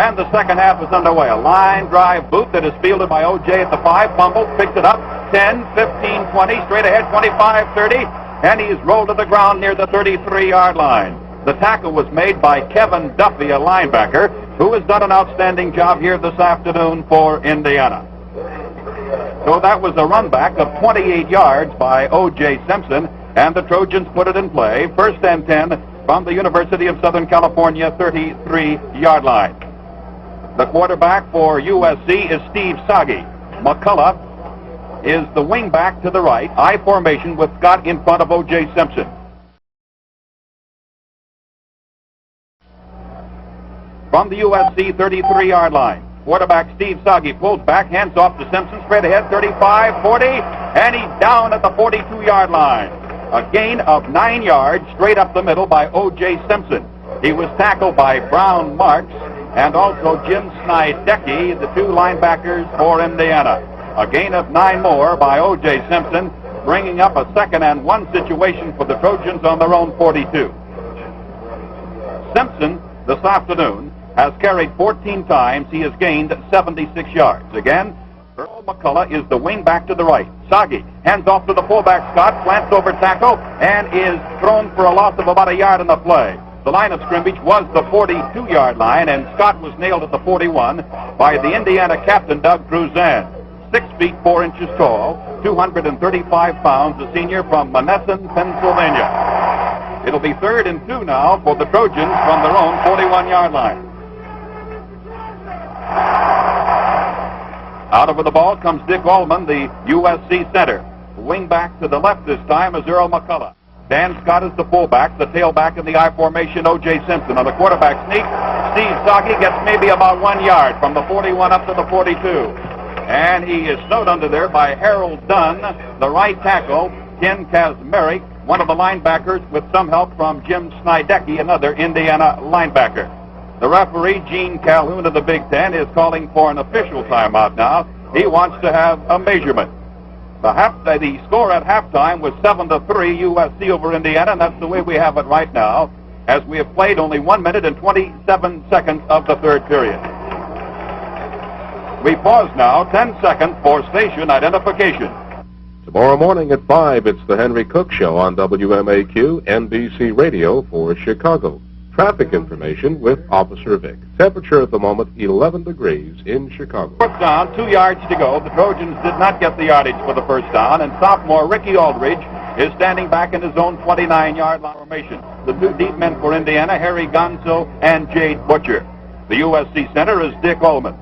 And the second half is underway. A line drive boot that is fielded by O.J. at the 5, fumbles, picks it up, 10, 15, 20, straight ahead, 25, 30, and he's rolled to the ground near the 33-yard line. The tackle was made by Kevin Duffy, a linebacker, who has done an outstanding job here this afternoon for Indiana. So that was a run back of 28 yards by O.J. Simpson, and the Trojans put it in play. First and 10 from the University of Southern California 33-yard line. The quarterback for USC is Steve Sagi. McCullough is the wingback to the right, I formation with Scott in front of O.J. Simpson. From the USC 33-yard line, quarterback Steve Sagi pulls back, hands off to Simpson, straight ahead, 35, 40, and he's down at the 42-yard line. A gain of 9 yards straight up the middle by O.J. Simpson. He was tackled by Brown Marks and also Jim Snydecki, the two linebackers for Indiana. A gain of 9 more by O.J. Simpson, bringing up a 2nd and 1 situation for the Trojans on their own 42. Simpson, this afternoon, has carried 14 times. He has gained 76 yards. Again, Earl McCullough is the wingback to the right. Sagi hands off to the fullback Scott, slants over tackle, and is thrown for a loss of about a yard in the play. The line of scrimmage was the 42-yard line, and Scott was nailed at the 41 by the Indiana captain, Doug Cruzan. 6 feet 4 inches tall, 235 pounds, a senior from Monessen, Pennsylvania. It'll be 3rd and 2 now for the Trojans from their own 41-yard line. Out over the ball comes Dick Allman, the USC center. Wingback to the left this time is Earl McCullough. Dan Scott is the fullback, the tailback in the I formation, O.J. Simpson. On the quarterback sneak, Steve Sagi gets maybe about 1 yard from the 41 up to the 42. And he is snowed under there by Harold Dunn, the right tackle, Ken Kasmerick, one of the linebackers with some help from Jim Snydecki, another Indiana linebacker. The referee, Gene Calhoun of the Big Ten, is calling for an official timeout now. He wants to have a measurement. The score at halftime was 7-3 USC over Indiana, and that's the way we have it right now, as we have played only 1 minute and 27 seconds of the 3rd period. We pause now 10 seconds for station identification. Tomorrow morning at 5, it's the Henry Cook Show on WMAQ, NBC Radio for Chicago. Traffic information with Officer Vic. Temperature at the moment, 11 degrees in Chicago. Fourth down, 2 yards to go. The Trojans did not get the yardage for the first down, and sophomore Ricky Aldridge is standing back in his own 29-yard line formation. The 2 deep men for Indiana, Harry Gonzo and Jade Butcher. The USC center is Dick Ullman.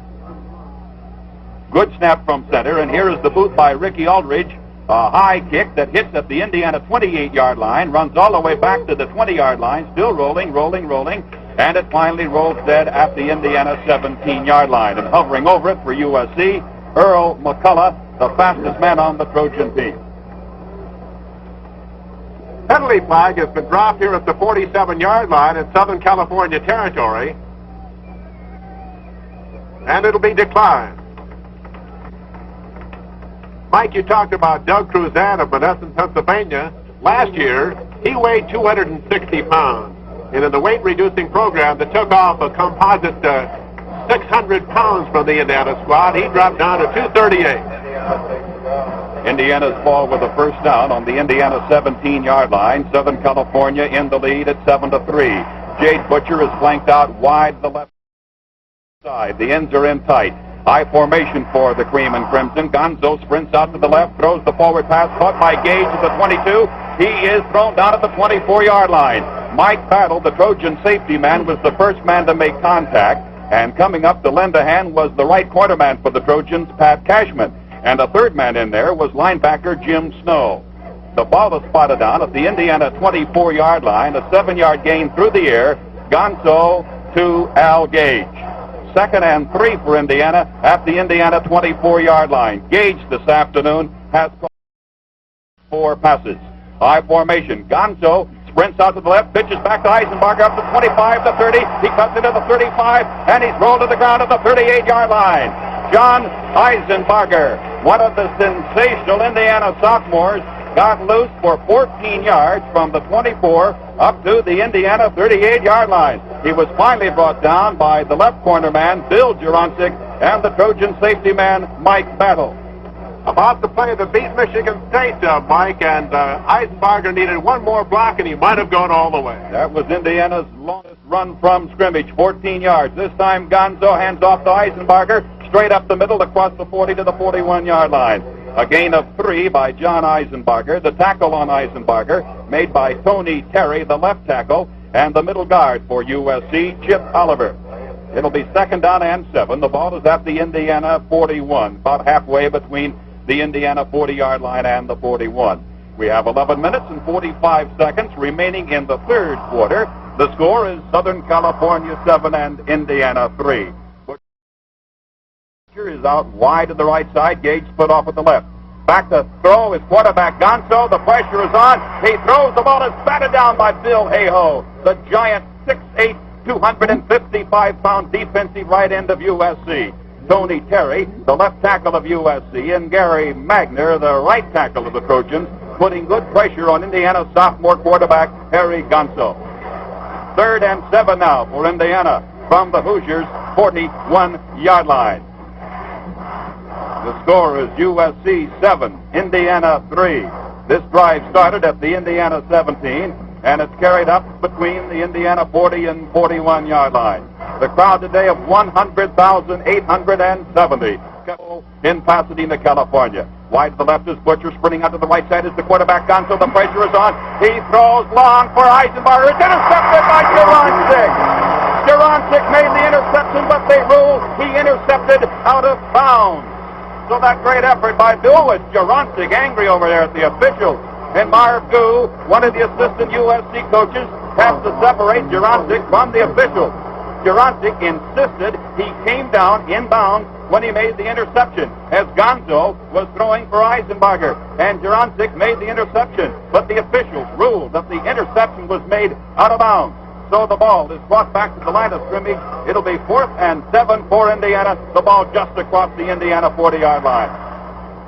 Good snap from center, and here is the boot by Ricky Aldridge. A high kick that hits at the Indiana 28-yard line, runs all the way back to the 20-yard line, still rolling, and it finally rolls dead at the Indiana 17-yard line. And hovering over it for USC, Earl McCullough, the fastest man on the Trojan team. Penalty flag has been dropped here at the 47-yard line in Southern California territory, and it'll be declined. Mike, you talked about Doug Cruzan of Monessen, Pennsylvania. Last year, he weighed 260 pounds. And in the weight-reducing program that took off a composite 600 pounds from the Indiana squad, he dropped down to 238. Indiana's ball with a first down on the Indiana 17-yard line. Southern California in the lead at 7-3. Jade Butcher is flanked out wide to the left side. The ends are in tight. High formation for the Cream and Crimson. Gonzo sprints out to the left, throws the forward pass, caught by Gage at the 22. He is thrown down at the 24-yard line. Mike Battle, the Trojan safety man, was the first man to make contact. And coming up to lend a hand was the right quarterman for the Trojans, Pat Cashman. And a third man in there was linebacker Jim Snow. The ball is spotted down at the Indiana 24-yard line. A 7-yard gain through the air. Gonzo to Al Gage. 2nd and 3 for Indiana at the Indiana 24-yard line. Gage this afternoon has 4 passes. High formation. Gonzo sprints out to the left, pitches back to Eisenbarger up to 25 to 30. He cuts into the 35, and he's rolled to the ground at the 38-yard line. John Eisenbarger, one of the sensational Indiana sophomores, got loose for 14 yards from the 24 up to the Indiana 38-yard line. He was finally brought down by the left corner man, Bill Juroncic, and the Trojan safety man, Mike Battle. About to play the beat Michigan State, Mike, and Eisenbarger needed one more block, and he might have gone all the way. That was Indiana's longest run from scrimmage, 14 yards. This time Gonzo hands off to Eisenbarger, straight up the middle across the 40 to the 41-yard line. A gain of 3 by John Eisenbarger. The tackle on Eisenbarger made by Tony Terry, the left tackle, and the middle guard for USC, Chip Oliver. It'll be 2nd down and 7. The ball is at the Indiana 41, about halfway between the Indiana 40-yard line and the 41. We have 11 minutes and 45 seconds remaining in the third quarter. The score is Southern California 7 and Indiana 3. Butcher is out wide to the right side. Gage split off at the left. Back to throw is quarterback Gonzo. The pressure is on. He throws. The ball is batted down by Bill Hayhoe, the giant 6'8", 255-pound defensive right end of USC. Tony Terry, the left tackle of USC, and Gary Magner, the right tackle of the Trojans, putting good pressure on Indiana's sophomore quarterback, Harry Gonzo. 3rd and 7 now for Indiana from the Hoosiers' 41-yard line. The score is USC 7, Indiana 3. This drive started at the Indiana 17, and it's carried up between the Indiana 40 and 41-yard line. The crowd today of 100,870 in Pasadena, California. Wide to the left is Butcher, sprinting out to the right side is the quarterback Gonzo. The pressure is on. He throws long for Eisenbarger. It's intercepted by Juroncic. Juroncic made the interception, but they ruled he intercepted out of bounds. So that great effort by Bill with Juroncic angry over there at the officials. And Marv Goo, one of the assistant USC coaches, has to separate Juroncic from the officials. Juroncic insisted he came down inbounds when he made the interception, as Gonzo was throwing for Eisenbarger, and Juroncic made the interception, but the officials ruled that the interception was made out of bounds. So the ball is brought back to the line of scrimmage. It'll be 4th and 7 for Indiana. The ball just across the Indiana 40-yard line.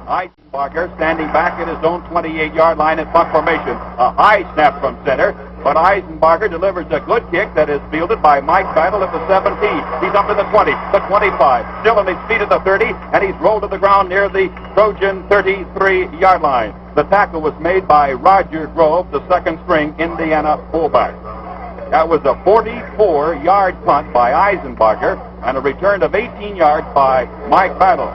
Eisenbarger standing back at his own 28-yard line in punt formation. A high snap from center, but Eisenbarger delivers a good kick that is fielded by Mike Battle at the 17. He's up to the 20, the 25, still on his feet at the 30, and he's rolled to the ground near the Trojan 33-yard line. The tackle was made by Roger Grove, the second-string Indiana fullback. That was a 44-yard punt by Eisenbarger and a return of 18 yards by Mike Battle.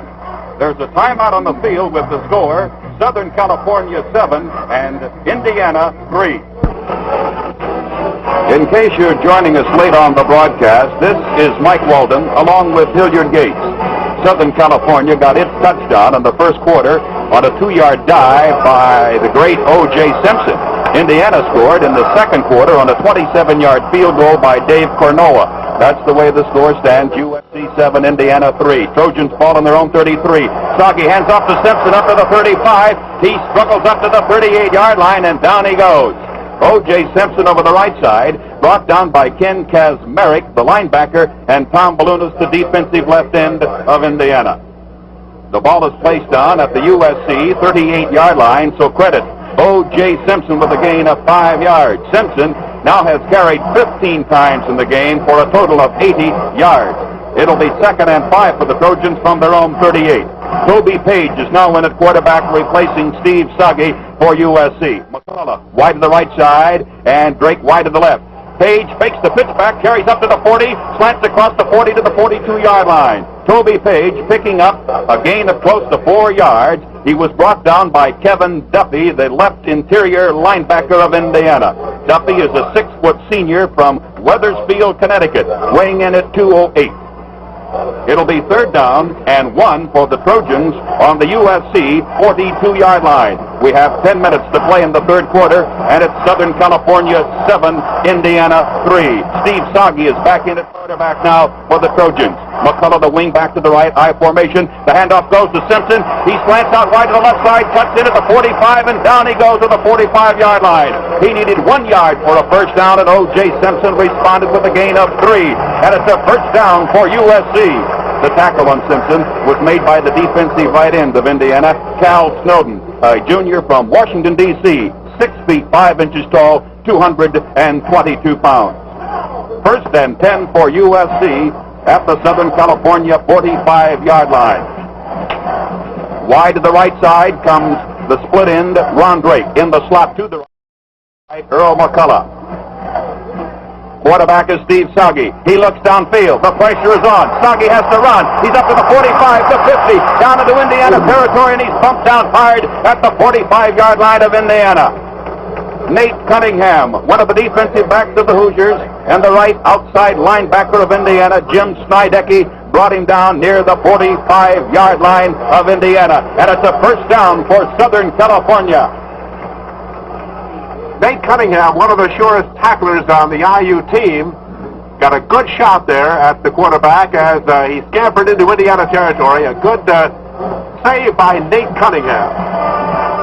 There's a timeout on the field with the score, Southern California 7 and Indiana 3. In case you're joining us late on the broadcast, this is Mike Walden along with Hilliard Gates. Southern California got its touchdown in the first quarter on a 2-yard dive by the great O.J. Simpson. Indiana scored in the second quarter on a 27-yard field goal by Dave Cornoa. That's the way the score stands. USC 7, Indiana 3. Trojans ball on their own 33. Soggy hands off to Simpson up to the 35. He struggles up to the 38-yard line, and down he goes. O.J. Simpson over the right side, brought down by Ken Kasmerick, the linebacker, and Tom Balunas, the defensive left end of Indiana. The ball is placed down at the USC 38-yard line, so credit O.J. Simpson with a gain of 5 yards. Simpson now has carried 15 times in the game for a total of 80 yards. It'll be 2nd and 5 for the Trojans from their own 38. Toby Page is now in at quarterback, replacing Steve Soggy for USC. McCullough wide to the right side, and Drake wide to the left. Page fakes the pitch back, carries up to the 40, slants across the 40 to the 42-yard line. Toby Page picking up a gain of close to 4 yards. He was brought down by Kevin Duffy, the left interior linebacker of Indiana. Duffy is a 6-foot senior from Wethersfield, Connecticut, weighing in at 208. It'll be 3rd down and 1 for the Trojans on the USC 42-yard line. We have 10 minutes to play in the third quarter, and it's Southern California 7, Indiana 3. Steve Soggy is back in at quarterback now for the Trojans. McCullough, the wing back to the right, I formation. The handoff goes to Simpson. He slants out wide to the left side, cuts in at the 45, and down he goes to the 45-yard line. He needed 1 yard for a first down, and O.J. Simpson responded with a gain of 3. And it's a first down for USC. The tackle on Simpson was made by the defensive right end of Indiana, Cal Snowden. a junior from Washington, D.C., 6 feet 5 inches tall, 222 pounds. First and 10 for USC at the Southern California 45-yard line. Wide to the right side comes the split end, Ron Drake. In the slot to the right, Earl McCullough. Quarterback is Steve Soggy. He looks downfield. The pressure is on. Soggy has to run. He's up to the 45, to 50, down into Indiana territory, and he's bumped down hard at the 45-yard line of Indiana. Nate Cunningham, one of the defensive backs of the Hoosiers, and the right outside linebacker of Indiana, Jim Snydecki, brought him down near the 45-yard line of Indiana. And it's a first down for Southern California. Nate Cunningham, one of the surest tacklers on the IU team, got a good shot there at the quarterback as he scampered into Indiana territory. A good save by Nate Cunningham.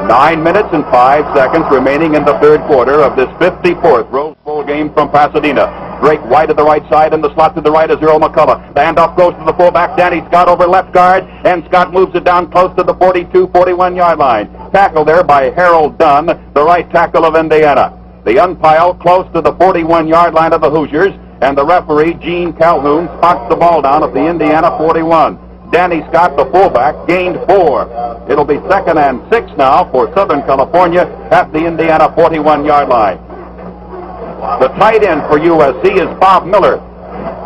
9 minutes and 5 seconds remaining in the third quarter of this 54th Rose Bowl game from Pasadena. Drake wide to the right side, and the slot to the right is Earl McCullough. The handoff goes to the fullback, Danny Scott, over left guard, and Scott moves it down close to the 42, 41-yard line. Tackled there by Harold Dunn, the right tackle of Indiana. The umpire close to the 41-yard line of the Hoosiers, and the referee, Gene Calhoun, spots the ball down at the Indiana 41. Danny Scott, the fullback, gained 4. It'll be 2nd and 6 now for Southern California at the Indiana 41-yard line. The tight end for USC is Bob Miller.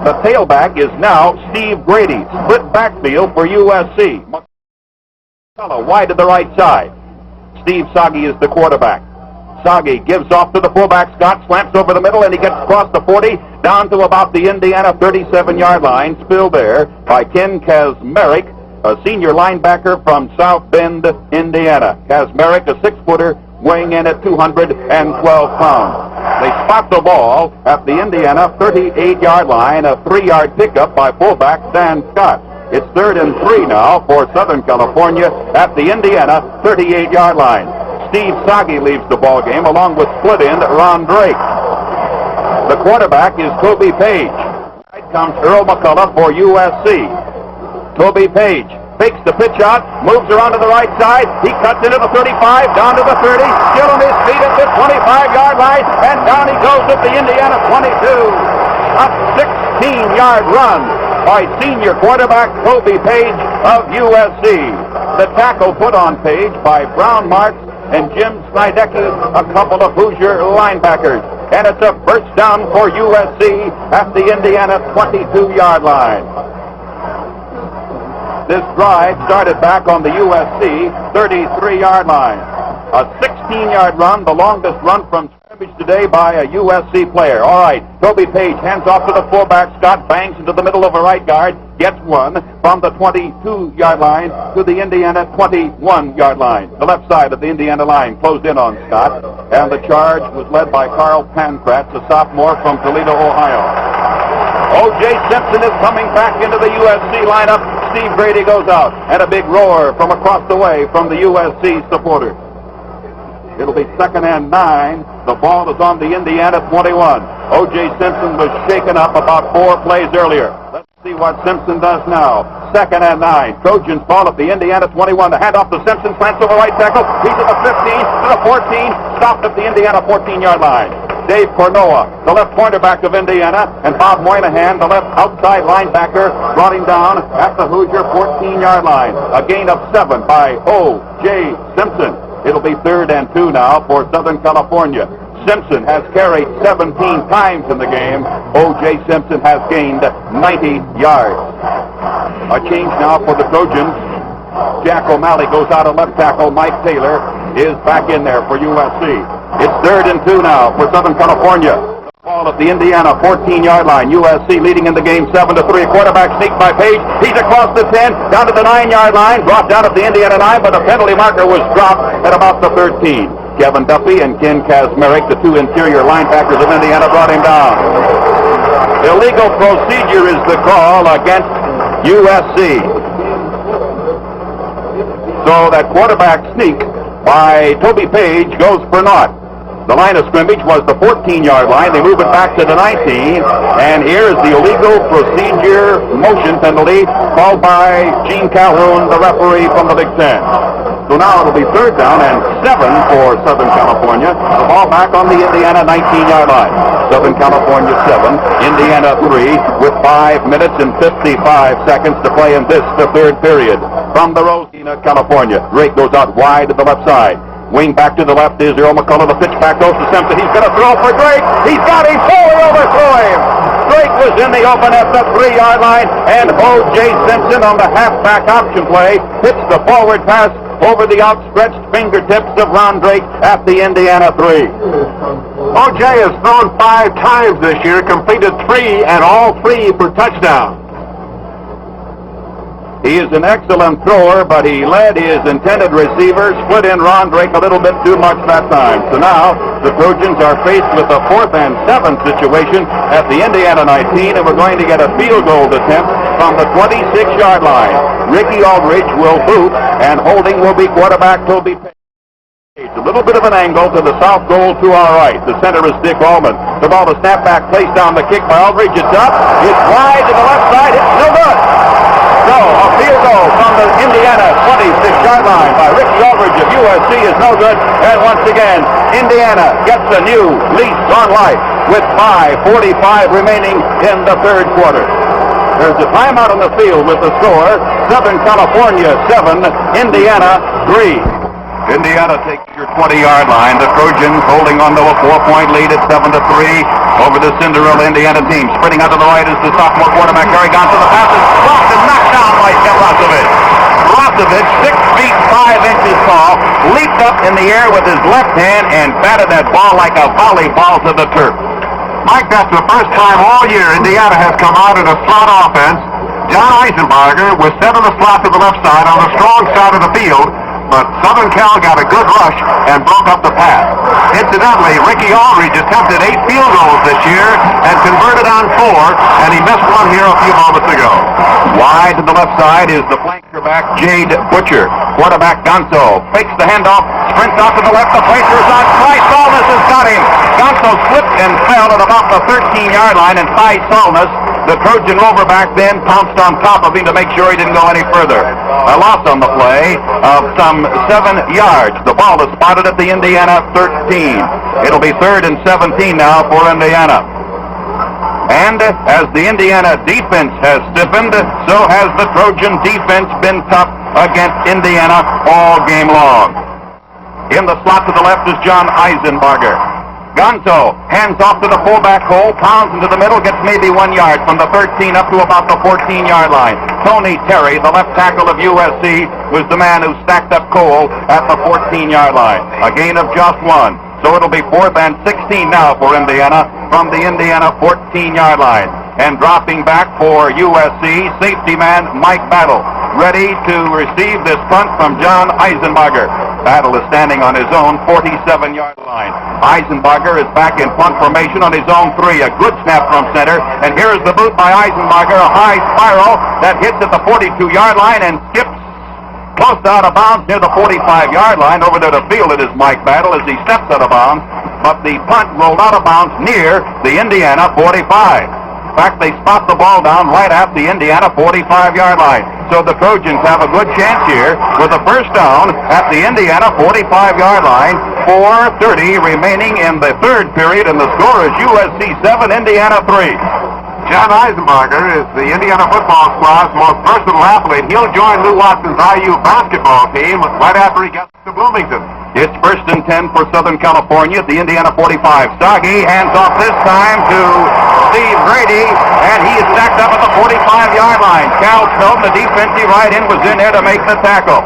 The tailback is now Steve Grady. Split backfield for USC. McCullough wide to the right side. Steve Soggy is the quarterback. Soggy gives off to the fullback. Scott slants over the middle, and he gets across the 40 down to about the Indiana 37-yard line. Spilled there by Ken Kasmerick, a senior linebacker from South Bend, Indiana. Kasmerick, a 6-footer, weighing in at 212 pounds. They spot the ball at the Indiana 38-yard line, a 3-yard pickup by fullback Dan Scott. It's 3rd and 3 now for Southern California at the Indiana 38-yard line. Steve Soggy leaves the ball game along with split end Ron Drake. The quarterback is Toby Page. Right comes Earl McCullough for USC. Toby Page fakes the pitch out, moves around to the right side. He cuts into the 35, down to the 30, still on his feet at the 25-yard line, and down he goes at the Indiana 22. A 16-yard run by senior quarterback Toby Page of USC. The tackle put on Page by Brown Marks and Jim Snydecki, a couple of Hoosier linebackers. And it's a first down for USC at the Indiana 22-yard line. This drive started back on the USC 33-yard line. A 16-yard run, the longest run from scrimmage today by a USC player. All right, Toby Page hands off to the fullback. Scott bangs into the middle of a right guard, gets one from the 22-yard line to the Indiana 21-yard line. The left side of the Indiana line closed in on Scott, and the charge was led by Carl Pankratz, a sophomore from Toledo, Ohio. O.J. Simpson is coming back into the USC lineup. Steve Grady goes out, and a big roar from across the way from the USC supporters. It'll be 2nd and 9. The ball is on the Indiana 21. O.J. Simpson was shaken up about 4 plays earlier. Let's see what Simpson does now. 2nd and 9. Trojans ball at the Indiana 21. The handoff to Simpson, slants over right tackle. He's at the 15, to the 14, stopped at the Indiana 14-yard line. Dave Cornoa, the left cornerback of Indiana, and Bob Moynihan, the left outside linebacker, brought him down at the Hoosier 14-yard line. A gain of 7 by O.J. Simpson. It'll be 3rd and 2 now for Southern California. Simpson has carried 17 times in the game. O.J. Simpson has gained 90 yards. A change now for the Trojans. Jack O'Malley goes out of left tackle. Mike Taylor is back in there for USC. It's 3rd and 2 now for Southern California. Ball at the Indiana 14-yard line. USC leading in the game 7-3. Quarterback sneak by Page. He's across the 10, down to the 9-yard line. Brought down at the Indiana 9, but the penalty marker was dropped at about the 13. Kevin Duffy and Ken Kasmerick, the 2 interior linebackers of Indiana, brought him down. Illegal procedure is the call against USC. So that quarterback sneak by Toby Page goes for naught. The line of scrimmage was the 14-yard line. They move it back to the 19, and here is the illegal procedure motion penalty called by Gene Calhoun, the referee from the Big Ten. So now it'll be third down and 7 for Southern California. The ball back on the Indiana 19-yard line. Southern California 7, Indiana 3, with 5 minutes and 55 seconds to play in this, the third period. From the Rose Bowl, California, Drake goes out wide to the left side. Wing back to the left is Earl McCullough. The pitch back goes to Simpson. He's going to throw for Drake. He's got him. Fully overthrew him. Drake was in the open at the 3-yard line, and O.J. Simpson on the halfback option play hits the forward pass over the outstretched fingertips of Ron Drake at the Indiana 3. O.J. has thrown 5 times this year, completed 3, and all 3 for touchdowns. He is an excellent thrower, but he led his intended receiver, split in Ron Drake a little bit too much that time. So now the Trojans are faced with a 4th and 7 situation at the Indiana 19, and we're going to get a field goal attempt from the 26-yard line. Ricky Aldridge will boot, and holding will be quarterback Toby Page. A little bit of an angle to the south goal to our right. The center is Dick Allman. The ball to snap back, placed down the kick by Aldridge. It's up. It's wide to the left side. It's no good. So, a field goal from the Indiana 26-yard line by Ricky Aldridge of USC is no good. And once again, Indiana gets a new lease on life with 5:45 remaining in the third quarter. There's a timeout on the field with the score, Southern California 7, Indiana 3. Indiana takes your 20-yard line. The Trojans holding on to a 4-point lead at 7-3 over the Cinderella Indiana team. Sprinting out to the right is the sophomore quarterback, Gary Gonzo. The pass is blocked and knocked down by Rosevich. Rosevich, 6 feet 5 inches tall, leaped up in the air with his left hand and batted that ball like a volleyball to the turf. Mike, that's the first time all year Indiana has come out in a slot offense. John Eisenbarger was set in the slot to the left side on the strong side of the field, but Southern Cal got a good rush and broke up the pass. Incidentally, Ricky Aldridge attempted 8 field goals this year and converted on 4, and he missed one here a few moments ago. Wide to the left side is the flanker back, Jade Butcher. Quarterback Gonzo fakes the handoff, sprints out to the left. The pressure is on. Ty Solness has got him. Gonzo slipped and fell at about the 13-yard line, and Ty Solness, the Trojan roverback, then pounced on top of him to make sure he didn't go any further. A loss on the play of some 7 yards. The ball is spotted at the Indiana 13. It'll be 3rd and 17 now for Indiana. And as the Indiana defense has stiffened, so has the Trojan defense been tough against Indiana all game long. In the slot to the left is John Eisenbarger. Gonzo hands off to the fullback hole, pounds into the middle, gets maybe 1 yard from the 13 up to about the 14-yard line. Tony Terry, the left tackle of USC, was the man who stacked up Cole at the 14-yard line. A gain of just 1. So it'll be 4th and 16 now for Indiana from the Indiana 14-yard line. And dropping back for USC, safety man Mike Battle, ready to receive this punt from John Eisenbarger. Battle is standing on his own 47-yard line. Eisenbarger is back in punt formation on his own 3. A good snap from center. And here is the boot by Eisenbarger, a high spiral that hits at the 42-yard line and skips close to out of bounds near the 45-yard line. Over there to field it is Mike Battle as he steps out of bounds. But the punt rolled out of bounds near the Indiana 45. In fact, they spot the ball down right at the Indiana 45-yard line. So the Trojans have a good chance here with a first down at the Indiana 45-yard line. 4:30 remaining in the third period, and the score is USC 7, Indiana 3. John Eisenbarger is the Indiana football squad's most versatile athlete. He'll join Lou Watson's IU basketball team right after he gets to Bloomington. It's 1st and 10 for Southern California at the Indiana 45. Soggy hands off this time to Steve Grady, and he is stacked up at the 45-yard line. Cal Snowden, the defensive right end, was in there to make the tackle.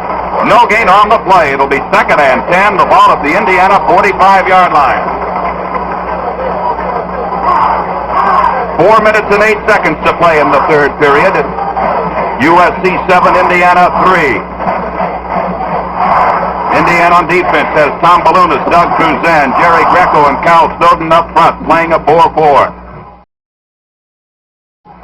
No gain on the play. It'll be 2nd and 10, the ball at the Indiana 45-yard line. 4 minutes and 8 seconds to play in the third period. USC 7, Indiana 3. Indiana on defense has Tom Balunas, Doug Cruzan, Jerry Greco, and Cal Snowden up front, playing a 4-4.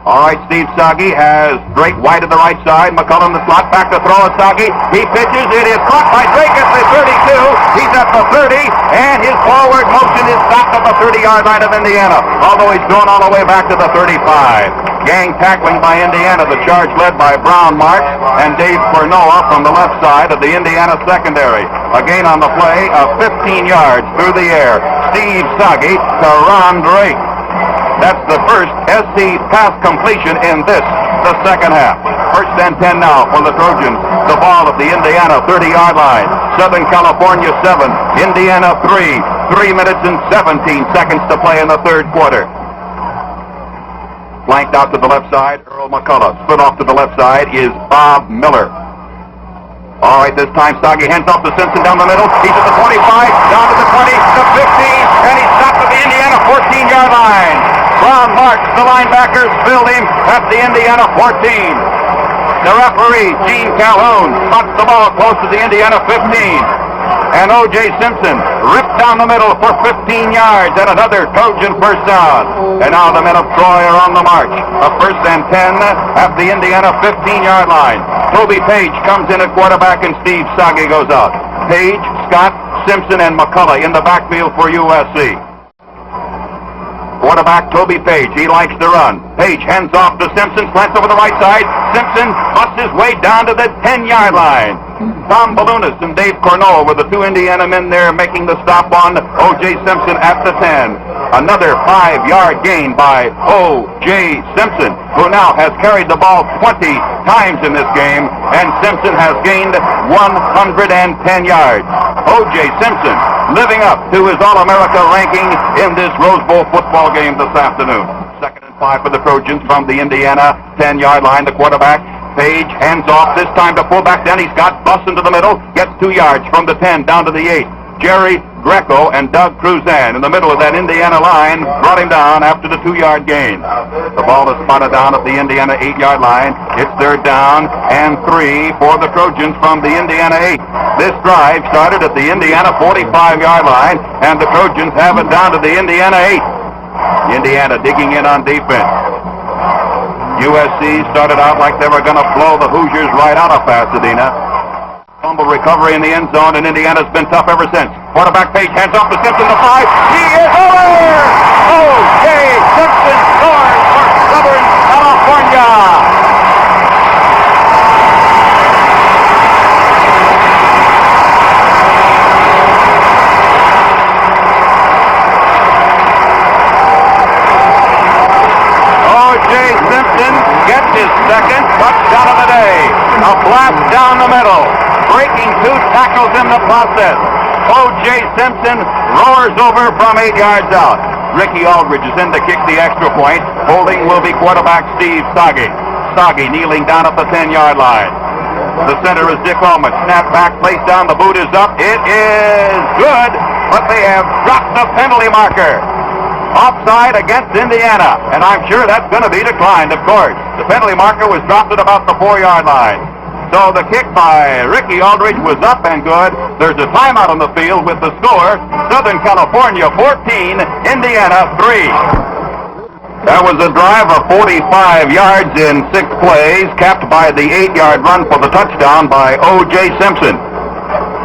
All right, Steve Soggy has Drake wide to the right side. McCullough in the slot, back to throw at Soggy. He pitches. It is caught by Drake at the 32. He's at the 30, and his forward motion is stopped at the 30-yard line of Indiana, although he's going all the way back to the 35. Gang tackling by Indiana. The charge led by Brown Marks and Dave Cornoa from the left side of the Indiana secondary. A gain on the play of 15 yards through the air. Steve Soggy to Ron Drake. That's the first SC pass completion in the second half. First and 10 now for the Trojans. The ball at the Indiana 30-yard line. Southern California 7, Indiana 3. 3 minutes and 17 seconds to play in the third quarter. Flanked out to the left side, Earl McCullough. Split off to the left side is Bob Miller. All right, this time Soggy hands off to Simpson down the middle. He's at the 25, down to the 20, the 15, and he's stopped at the Indiana 14-yard line. Brown Marks, the linebackers, filled him at the Indiana 14. The referee, Gene Calhoun, spots the ball close to the Indiana 15. And O.J. Simpson ripped down the middle for 15 yards and another Trojan first down. And now the men of Troy are on the march. A first and 10 at the Indiana 15-yard line. Toby Page comes in at quarterback and Steve Soggy goes out. Page, Scott, Simpson, and McCullough in the backfield for USC. Quarterback Toby Page, he likes to run. Page hands off to Simpson, slants over the right side. Simpson busts his way down to the 10-yard line. Tom Balunas and Dave Cornoa were the two Indiana men there making the stop on O.J. Simpson at the 10. Another 5-yard gain by O.J. Simpson, who now has carried the ball 20 times in this game, and Simpson has gained 110 yards. O.J. Simpson living up to his All-America ranking in this Rose Bowl football game this afternoon. Second and 5 for the Trojans from the Indiana 10-yard line. The quarterback, Page, hands off, this time to fullback Denny Scott, busts into the middle, gets 2 yards from the 10 down to the 8. Jerry Greco and Doug Cruzan in the middle of that Indiana line brought him down after the 2-yard gain. The ball is spotted down at the Indiana 8-yard line. It's third down and 3 for the Trojans from the Indiana 8. This drive started at the Indiana 45-yard line, and the Trojans have it down to the Indiana 8. Indiana digging in on defense. USC started out like they were going to blow the Hoosiers right out of Pasadena. Fumble recovery in the end zone, and Indiana's been tough ever since. Quarterback Page hands off to Simpson, the 5. He is over! O.J. Simpson scores for Southern California. O.J. Simpson gets his second touchdown of the day. A blast down the middle, breaking 2 tackles in the process. O.J. Simpson roars over from 8 yards out. Ricky Aldridge is in to kick the extra point. Holding will be quarterback Steve Soggy. Soggy kneeling down at the 10-yard line. The center is Dick Allman. Snap back, placed down, the boot is up. It is good, but they have dropped the penalty marker. Offside against Indiana, and I'm sure that's going to be declined, of course. The penalty marker was dropped at about the 4-yard line. So the kick by Ricky Aldridge was up and good. There's a timeout on the field with the score, Southern California 14, Indiana 3. That was a drive of 45 yards in 6 plays, capped by the 8-yard run for the touchdown by O.J. Simpson.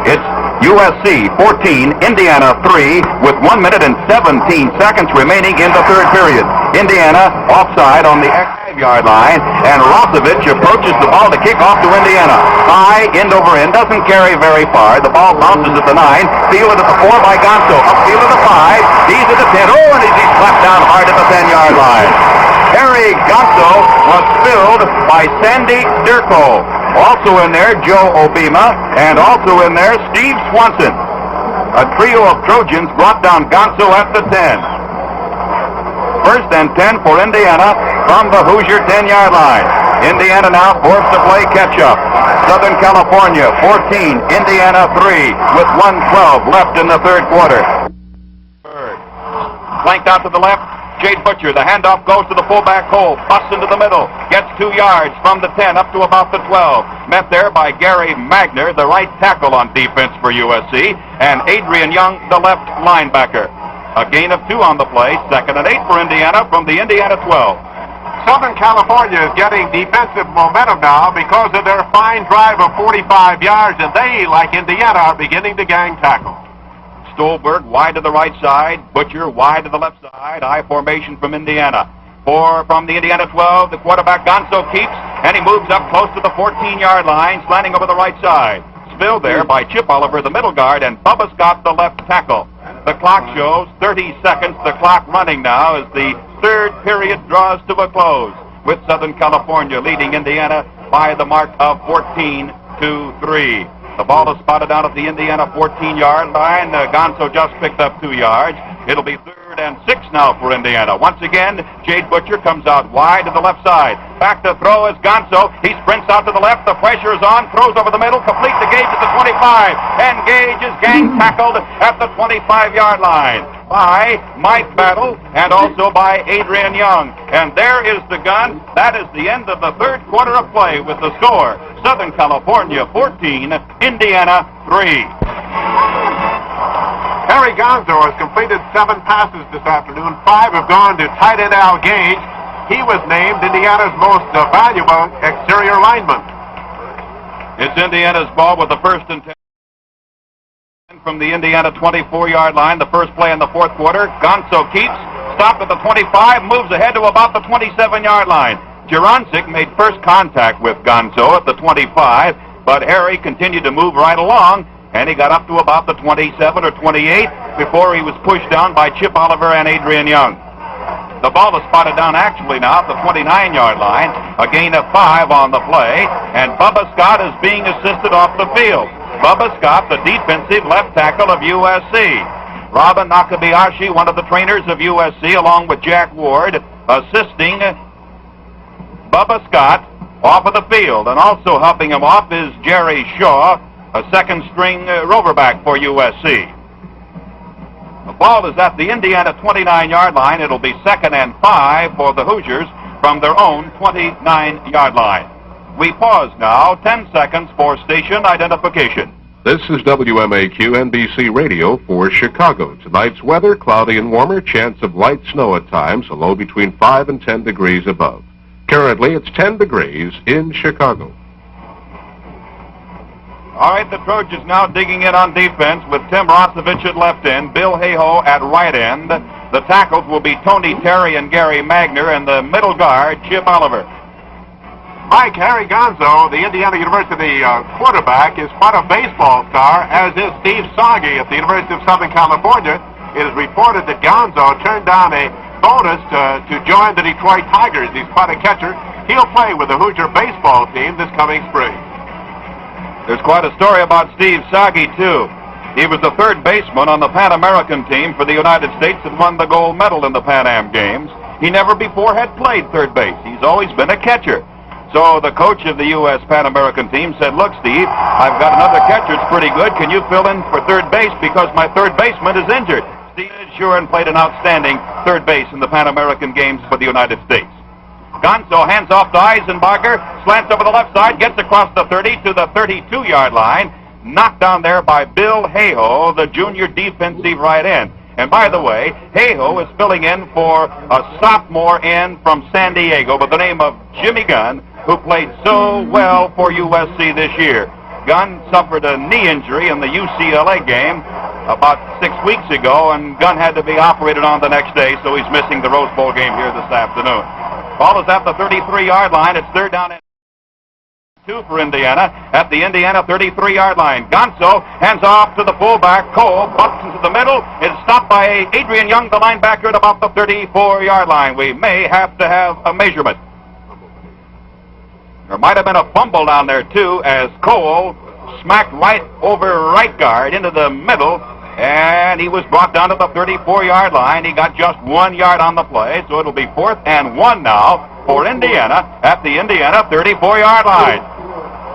It's USC 14, Indiana 3, with 1 minute and 17 seconds remaining in the third period. Indiana offside on the 5-yard line, and Rosevich approaches the ball to kick off to Indiana. High, end over end, doesn't carry very far. The ball bounces at the 9, fielded at the 4 by Gonzo, upfield at the 5, he's at the 10, and he's slapped down hard at the 10-yard line. Harry Gonzo was filled by Sandy Dirko. Also in there, Joe Obima, and also in there, Steve Swanson. A trio of Trojans brought down Gonzo at the 10. First and 10 for Indiana from the Hoosier 10-yard line. Indiana now forced to play catch-up. Southern California 14, Indiana 3, with 1:12 left in the third quarter. Flanked out to the left, Jade Butcher. The handoff goes to the fullback Cole. Busts into the middle. Gets 2 yards from the 10 up to about the 12. Met there by Gary Magner, the right tackle on defense for USC, and Adrian Young, the left linebacker. A gain of 2 on the play. Second and 8 for Indiana from the Indiana 12. Southern California is getting defensive momentum now because of their fine drive of 45 yards, and they, like Indiana, are beginning to gang tackle. Stolberg wide to the right side, Butcher wide to the left side, I formation from Indiana. From the Indiana 12, the quarterback Gonzo keeps, and he moves up close to the 14-yard line, slanting over the right side. Spilled there by Chip Oliver, the middle guard, and Bubba Scott, the left tackle. The clock shows 30 seconds, the clock running now as the third period draws to a close, with Southern California leading Indiana by the mark of 14-3. The ball is spotted down at the Indiana 14-yard line. Gonzo just picked up 2 yards. It'll be 3rd and 6 now for Indiana. Once again, Jade Butcher comes out wide to the left side. Back to throw is Gonzo. He sprints out to the left. The pressure is on. Throws over the middle. Complete to Gage at the 25. And Gage is gang tackled at the 25-yard line by Mike Battle and also by Adrian Young. And there is the gun. That is the end of the third quarter of play with the score. Southern California 14, Indiana 3. Harry Gonzo has completed 7 passes this afternoon. 5 have gone to tight end Al Gage. He was named Indiana's most valuable exterior lineman. It's Indiana's ball with the 1st and 10 from the Indiana 24-yard line. The first play in the fourth quarter. Gonzo keeps, stopped at the 25, moves ahead to about the 27-yard line. Jurancic made first contact with Gonzo at the 25, but Harry continued to move right along, and he got up to about the 27 or 28 before he was pushed down by Chip Oliver and Adrian Young. The ball is spotted down actually now at the 29-yard line, a gain of 5 on the play, and Bubba Scott is being assisted off the field. Bubba Scott, the defensive left tackle of USC. Robin Nakabayashi, one of the trainers of USC, along with Jack Ward, assisting Bubba Scott off of the field, and also helping him off is Jerry Shaw, a second-string roverback for USC. The ball is at the Indiana 29-yard line. It'll be 2nd and 5 for the Hoosiers from their own 29-yard line. We pause now, 10 seconds for station identification. This is WMAQ NBC Radio for Chicago. Tonight's weather, cloudy and warmer, chance of light snow at times, a low between 5 and 10 degrees above. Currently, it's 10 degrees in Chicago. All right, the Trojans now digging in on defense with Tim Rosevich at left end, Bill Hayhoe at right end. The tackles will be Tony Terry and Gary Magner, and the middle guard, Chip Oliver. Mike, Harry Gonzo, the Indiana University quarterback, is quite a baseball star, as is Steve Soggy at the University of Southern California. It is reported that Gonzo turned down a bonus to join the Detroit Tigers. He's quite a catcher. He'll play with the Hoosier baseball team this coming spring. There's quite a story about Steve Soggy, too. He was the third baseman on the Pan American team for the United States and won the gold medal in the Pan Am Games. He never before had played third base. He's always been a catcher. So the coach of the U.S. Pan American team said, "Look, Steve, I've got another catcher that's pretty good. Can you fill in for third base because my third baseman is injured?" Steve Shuren played an outstanding third base in the Pan American Games for the United States. Gonzo hands off to Eisenbarger, slants over the left side, gets across the 30 to the 32-yard line, knocked down there by Bill Hayhoe, the junior defensive right end. And by the way, Hayhoe is filling in for a sophomore end from San Diego by the name of Jimmy Gunn, who played so well for USC this year. Gunn suffered a knee injury in the UCLA game about 6 weeks ago, and Gunn had to be operated on the next day, so he's missing the Rose Bowl game here this afternoon. Ball is at the 33-yard line. It's 3rd down and 2 for Indiana at the Indiana 33-yard line. Gonzo hands off to the fullback. Cole bucks into the middle. It's stopped by Adrian Young, the linebacker, at about the 34-yard line. We may have to have a measurement. There might have been a fumble down there, too, as Cole smacked right over right guard into the middle, and he was brought down to the 34-yard line. He got just 1 yard on the play, so it'll be 4th and 1 now for Indiana at the Indiana 34-yard line.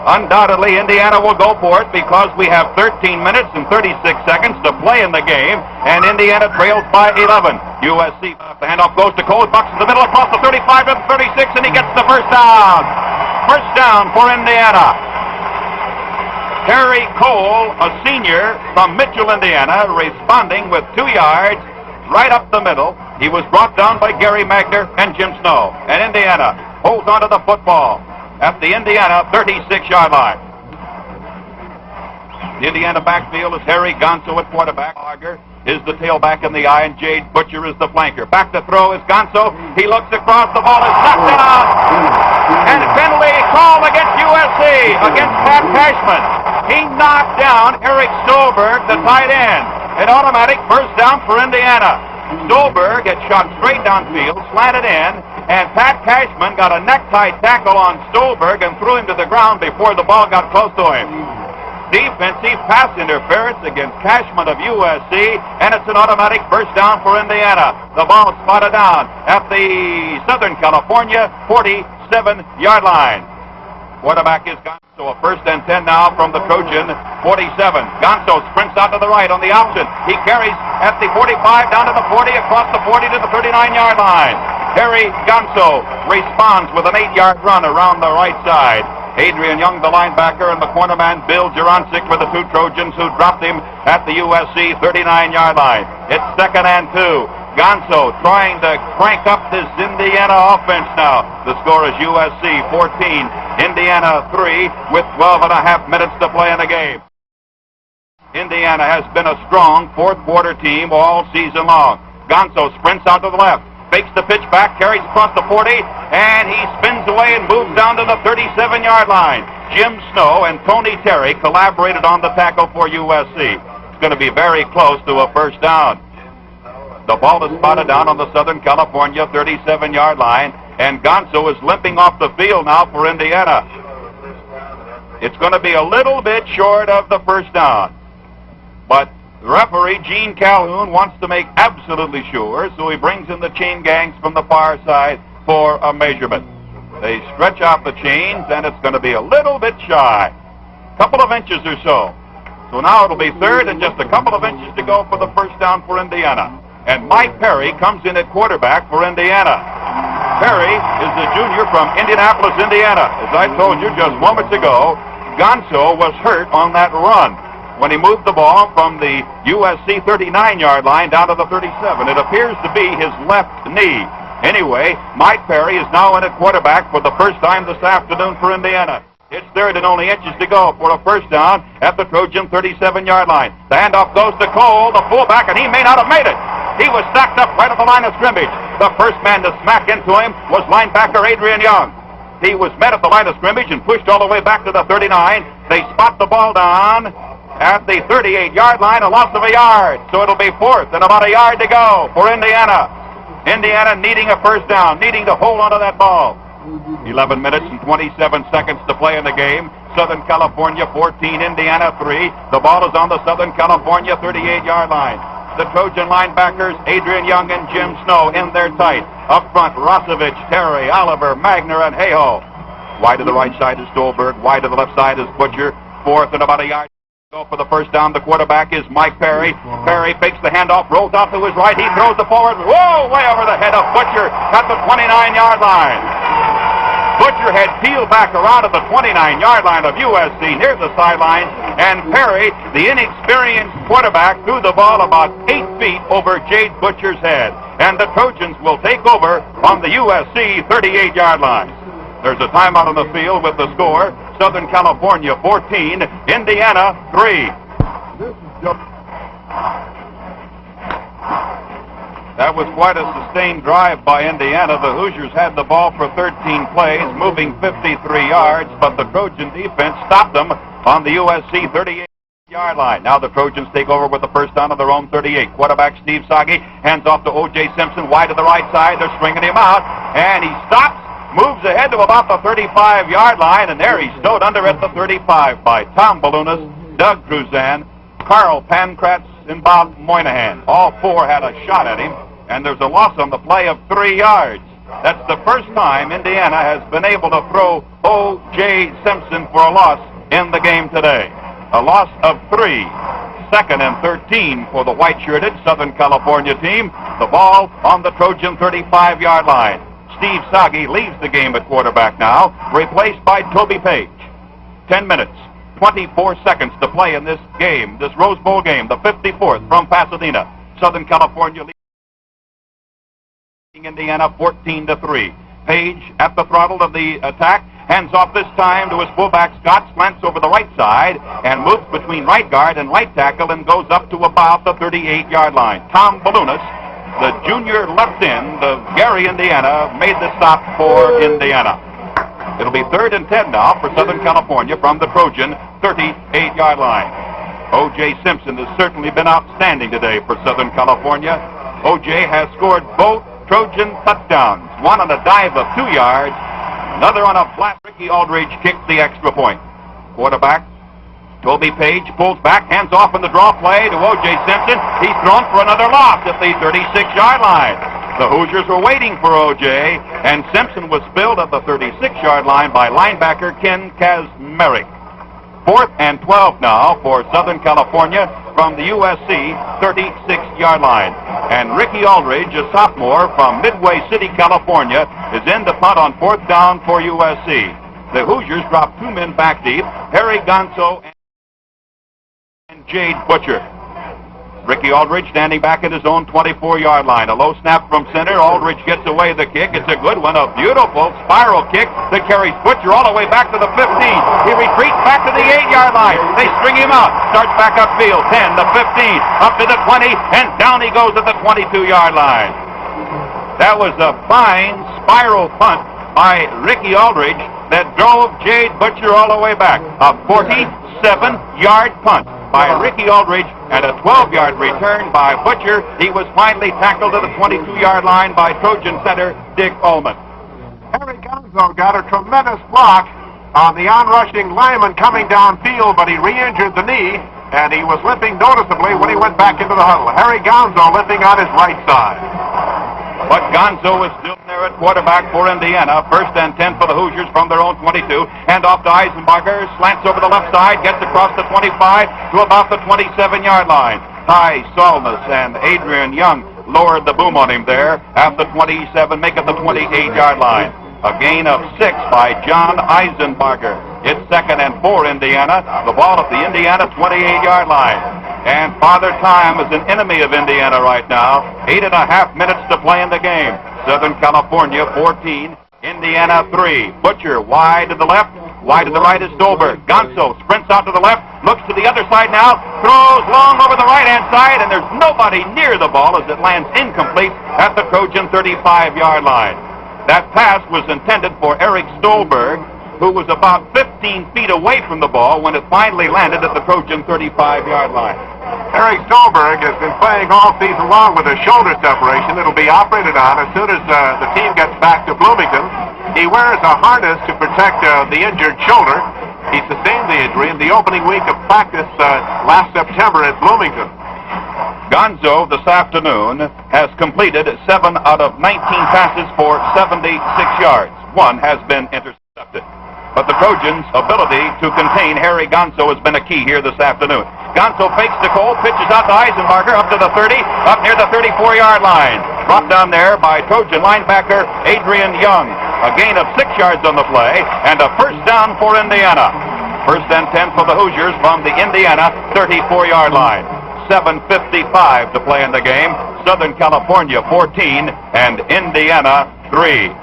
Undoubtedly, Indiana will go for it because we have 13 minutes and 36 seconds to play in the game, and Indiana trails by 11. USC, the handoff goes to Cole, bucks in the middle across the 35 to the 36, and he gets the first down. First down for Indiana. Terry Cole, a senior from Mitchell, Indiana, responding with 2 yards right up the middle. He was brought down by Gary Magner and Jim Snow. And Indiana holds onto the football at the Indiana 36-yard line. The Indiana backfield is Harry Gonzo at quarterback. Lager is the tailback in the eye, and Jade Butcher is the flanker. Back to throw is Gonzo. He looks across. The ball is knocked out. And penalty called against USC, against Pat Cashman. He knocked down Eric Stolberg, the tight end. An automatic first down for Indiana. Stolberg had shot straight downfield, slanted in, and Pat Cashman got a necktie tackle on Stolberg and threw him to the ground before the ball got close to him. Defensive pass interference against Cashman of USC, and it's an automatic first down for Indiana. The ball spotted down at the Southern California 47-yard line. Quarterback is Gonzo. A first and 10 now from the Trojan 47. Gonzo sprints out to the right on the option. He carries at the 45 down to the 40, across the 40 to the 39-yard line. Harry Gonzo responds with an 8-yard run around the right side. Adrian Young, the linebacker, and the cornerman Bill Jurancic were the two Trojans who dropped him at the USC 39-yard line. It's second and 2. Gonzo trying to crank up this Indiana offense now. The score is USC 14, Indiana 3, with 12 and a half minutes to play in the game. Indiana has been a strong fourth quarter team all season long. Gonzo sprints out to the left, fakes the pitch back, carries across the 40, and he spins away and moves down to the 37-yard line. Jim Snow and Tony Terry collaborated on the tackle for USC. It's going to be very close to a first down. The ball is spotted down on the Southern California 37-yard line, and Gonzo is limping off the field now for Indiana. It's going to be a little bit short of the first down. But the referee, Gene Calhoun, wants to make absolutely sure, so he brings in the chain gangs from the far side for a measurement. They stretch out the chains, and it's going to be a little bit shy. Couple of inches or so. So now it'll be third and just a couple of inches to go for the first down for Indiana. And Mike Perry comes in at quarterback for Indiana. Perry is the junior from Indianapolis, Indiana. As I told you just moments ago, Gonzo was hurt on that run when he moved the ball from the USC 39-yard line down to the 37. It appears to be his left knee. Anyway, Mike Perry is now in at quarterback for the first time this afternoon for Indiana. It's third and only inches to go for a first down at the Trojan 37-yard line. The handoff goes to Cole, the fullback, and he may not have made it. He was stacked up right at the line of scrimmage. The first man to smack into him was linebacker Adrian Young. He was met at the line of scrimmage and pushed all the way back to the 39. They spot the ball down at the 38-yard line, a loss of a yard. So it'll be fourth and about a yard to go for Indiana. Indiana needing a first down, needing to hold onto that ball. 11 minutes and 27 seconds to play in the game. Southern California 14, Indiana 3. The ball is on the Southern California 38-yard line. The Trojan linebackers, Adrian Young and Jim Snow, in their tight. Up front, Rosevich, Terry, Oliver, Magner, and Hayhoe. Wide to the right side is Stolberg. Wide to the left side is Butcher. Fourth and about a yard. Go for the first down. The quarterback is Mike Perry. Perry fakes the handoff, rolls off to his right. He throws the forward. Whoa! Way over the head of Butcher at the 29-yard line. Butcher had peeled back around at the 29-yard line of USC near the sideline, and Perry, the inexperienced quarterback, threw the ball about 8 feet over Jade Butcher's head. And the Trojans will take over on the USC 38-yard line. There's a timeout on the field with the score, Southern California 14, Indiana 3. That was quite a sustained drive by Indiana. The Hoosiers had the ball for 13 plays, moving 53 yards, but the Trojan defense stopped them on the USC 38-yard line. Now the Trojans take over with the first down of their own 38. Quarterback Steve Sagi hands off to O.J. Simpson, wide to the right side. They're stringing him out, and he stops, moves ahead to about the 35-yard line, and there he's stowed under at the 35 by Tom Balunas, Doug Cruzan, Carl Pankratz, and Bob Moynihan. All four had a shot at him, and there's a loss on the play of 3 yards. That's the first time Indiana has been able to throw O.J. Simpson for a loss in the game today. A loss of 3. Second and 13 for the white-shirted Southern California team. The ball on the Trojan 35-yard line. Steve Sagi leaves the game at quarterback now, replaced by Toby Page. 10 minutes. 24 seconds to play in this game, this Rose Bowl game, the 54th from Pasadena. Southern California Indiana 14-3. Page at the throttle of the attack. Hands off this time to his fullback Scott. Slants over the right side and moves between right guard and right tackle and goes up to about the 38-yard line. Tom Balunas, the junior left end of Gary, Indiana, made the stop for Indiana. It'll be 3rd and 10 now for Southern California from the Trojan 38-yard line. O.J. Simpson has certainly been outstanding today for Southern California. O.J. has scored both Trojan touchdowns, one on a dive of 2 yards, another on a flat. Ricky Aldridge kicked the extra point. Quarterback Toby Page pulls back, hands off in the draw play to O.J. Simpson. He's thrown for another loss at the 36-yard line. The Hoosiers were waiting for O.J., and Simpson was spilled at the 36-yard line by linebacker Ken Kasmerick. 4th and 12 now for Southern California from the USC 36-yard line. And Ricky Aldridge, a sophomore from Midway City, California, is in to punt on 4th down for USC. The Hoosiers drop 2 men back deep, Harry Gonzo and Jade Butcher. Ricky Aldridge standing back at his own 24-yard line. A low snap from center. Aldridge gets away the kick. It's a good one. A beautiful spiral kick that carries Butcher all the way back to the 15. He retreats back to the 8-yard line. They string him out. Starts back upfield. 10, the 15, up to the 20, and down he goes at the 22-yard line. That was a fine spiral punt by Ricky Aldridge that drove Jade Butcher all the way back. A 47-yard punt by Ricky Aldridge and a 12-yard return by Butcher. He was finally tackled at the 22-yard line by Trojan center Dick Ullman. Harry Gonzo got a tremendous block on the onrushing lineman coming downfield, but he re-injured the knee, and he was limping noticeably when he went back into the huddle. Harry Gonzo limping on his right side. But Gonzo is still there at quarterback for Indiana. 1st and 10 for the Hoosiers from their own 22. Hand off to Eisenbarger. Slants over the left side. Gets across the 25 to about the 27-yard line. Ty Solness and Adrian Young lowered the boom on him there at the 27, make it the 28-yard line. A gain of 6 by John Eisenbarger. It's 2nd and 4 Indiana. The ball at the Indiana 28-yard line. And Father Time is an enemy of Indiana right now. 8.5 minutes to play in the game. Southern California 14, Indiana 3. Butcher wide to the left, wide to the right is Stolberg. Gonzo sprints out to the left, looks to the other side now, throws long over the right-hand side, and there's nobody near the ball as it lands incomplete at the Trojan 35-yard line. That pass was intended for Eric Stolberg, who was about 15 feet away from the ball when it finally landed at the Trojan 35-yard line. Eric Stolberg has been playing all season long with a shoulder separation. It'll be operated on as soon as the team gets back to Bloomington. He wears a harness to protect the injured shoulder. He sustained the injury in the opening week of practice last September at Bloomington. Gonzo this afternoon has completed 7 out of 19 passes for 76 yards. 1 has been intercepted. But the Trojans' ability to contain Harry Gonzo has been a key here this afternoon. Gonzo fakes to Cole, pitches out to Eisenbarger up to the 30, up near the 34-yard line. Brought down there by Trojan linebacker Adrian Young. A gain of 6 yards on the play, and a 1st down for Indiana. 1st and 10 for the Hoosiers from the Indiana 34-yard line. 7:55 to play in the game. Southern California 14 and Indiana 3.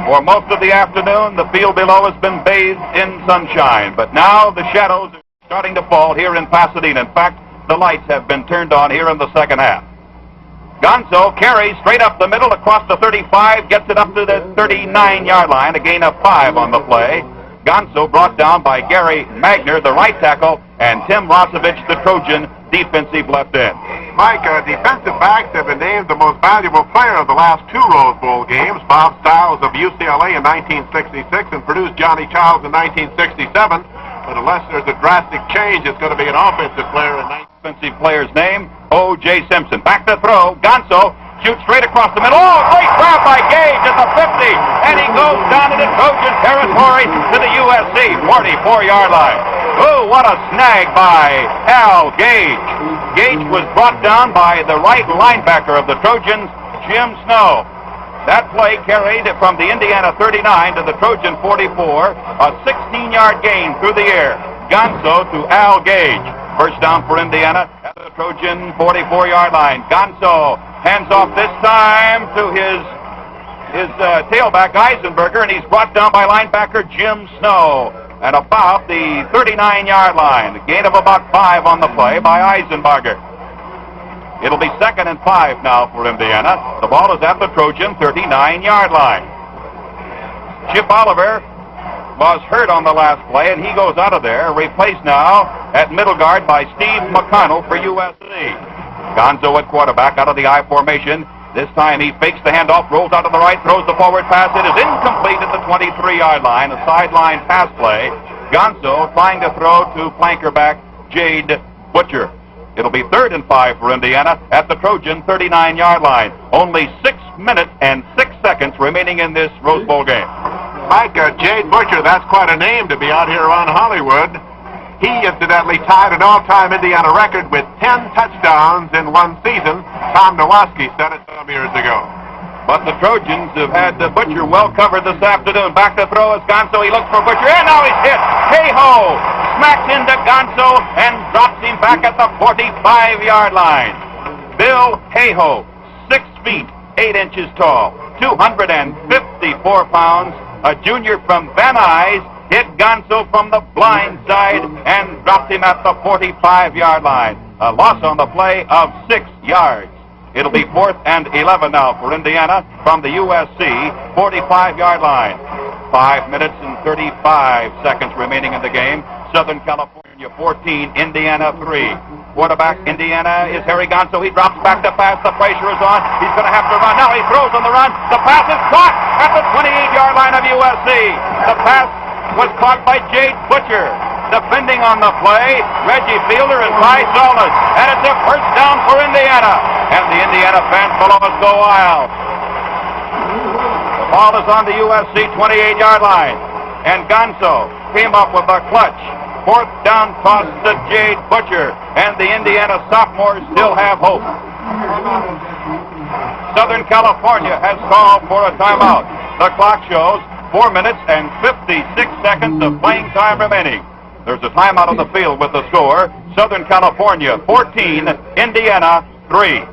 For most of the afternoon, the field below has been bathed in sunshine, but now the shadows are starting to fall here in Pasadena. In fact, the lights have been turned on here in the second half. Gonzo carries straight up the middle across the 35, gets it up to the 39-yard line, a gain of 5 on the play. Gonzo brought down by Gary Magner, the right tackle, and Tim Rosevich, the Trojan defensive left end. Mike, defensive backs have been named the most valuable player of the last 2 Rose Bowl games. Bob Stiles of UCLA in 1966 and produced Johnny Childs in 1967. But unless there's a drastic change, it's going to be an offensive player. Offensive player's name, O.J. Simpson. Back to throw. Gonzo shoots straight across the middle. Oh, great grab by Gage at the 50. And he goes down into Trojan territory to the USC 44-yard line. Oh, what a snag by Al Gage. Gage was brought down by the right linebacker of the Trojans, Jim Snow. That play carried from the Indiana 39 to the Trojan 44, a 16-yard gain through the air. Gonzo to Al Gage. First down for Indiana at the Trojan 44-yard line. Gonzo hands off this time to his tailback Eisenberger, and he's brought down by linebacker Jim Snow at about the 39-yard line. A gain of about 5 on the play by Eisenberger. It'll be 2nd and 5 now for Indiana. The ball is at the Trojan 39-yard line. Chip Oliver was hurt on the last play, and he goes out of there, replaced now at middle guard by Steve McConnell for USC. Gonzo at quarterback out of the I formation. This time he fakes the handoff, rolls out to the right, throws the forward pass. It is incomplete at the 23-yard line, a sideline pass play. Gonzo trying to throw to flanker back Jade Butcher. It'll be 3rd and 5 for Indiana at the Trojan 39-yard line. Only 6 minutes and 6 seconds remaining in this Rose Bowl game. Mike, Jade Butcher, that's quite a name to be out here around Hollywood. He incidentally tied an all-time Indiana record with 10 touchdowns in one season. Tom Nowaski said it some years ago. But the Trojans have had Butcher well covered this afternoon. Back to throw is Gonzo. He looks for Butcher, and now he's hit. Hey-ho! Smacks into Gonzo and drops him back at the 45-yard line. Bill Hayhoe, 6 feet, 8 inches tall, 254 pounds, a junior from Van Nuys, hit Gonzo from the blind side and dropped him at the 45-yard line. A loss on the play of 6 yards. It'll be 4th and 11 now for Indiana from the USC 45-yard line. 5 minutes and 35 seconds remaining in the game. Southern California 14, Indiana 3. Quarterback Indiana is Harry Gonzo. He drops back to pass. The pressure is on. He's going to have to run. Now he throws on the run. The pass is caught at the 28-yard line of USC. The pass was caught by Jade Butcher. Defending on the play, Reggie Fielder and Ty Solis. And it's a first down for Indiana. And the Indiana fans below us go wild. The ball is on the USC 28-yard line. And Gonzo came up with a clutch 4th down toss to Jade Butcher. And the Indiana sophomores still have hope. Southern California has called for a timeout. The clock shows 4 minutes and 56 seconds of playing time remaining. There's a timeout on the field with the score. Southern California 14, Indiana 3.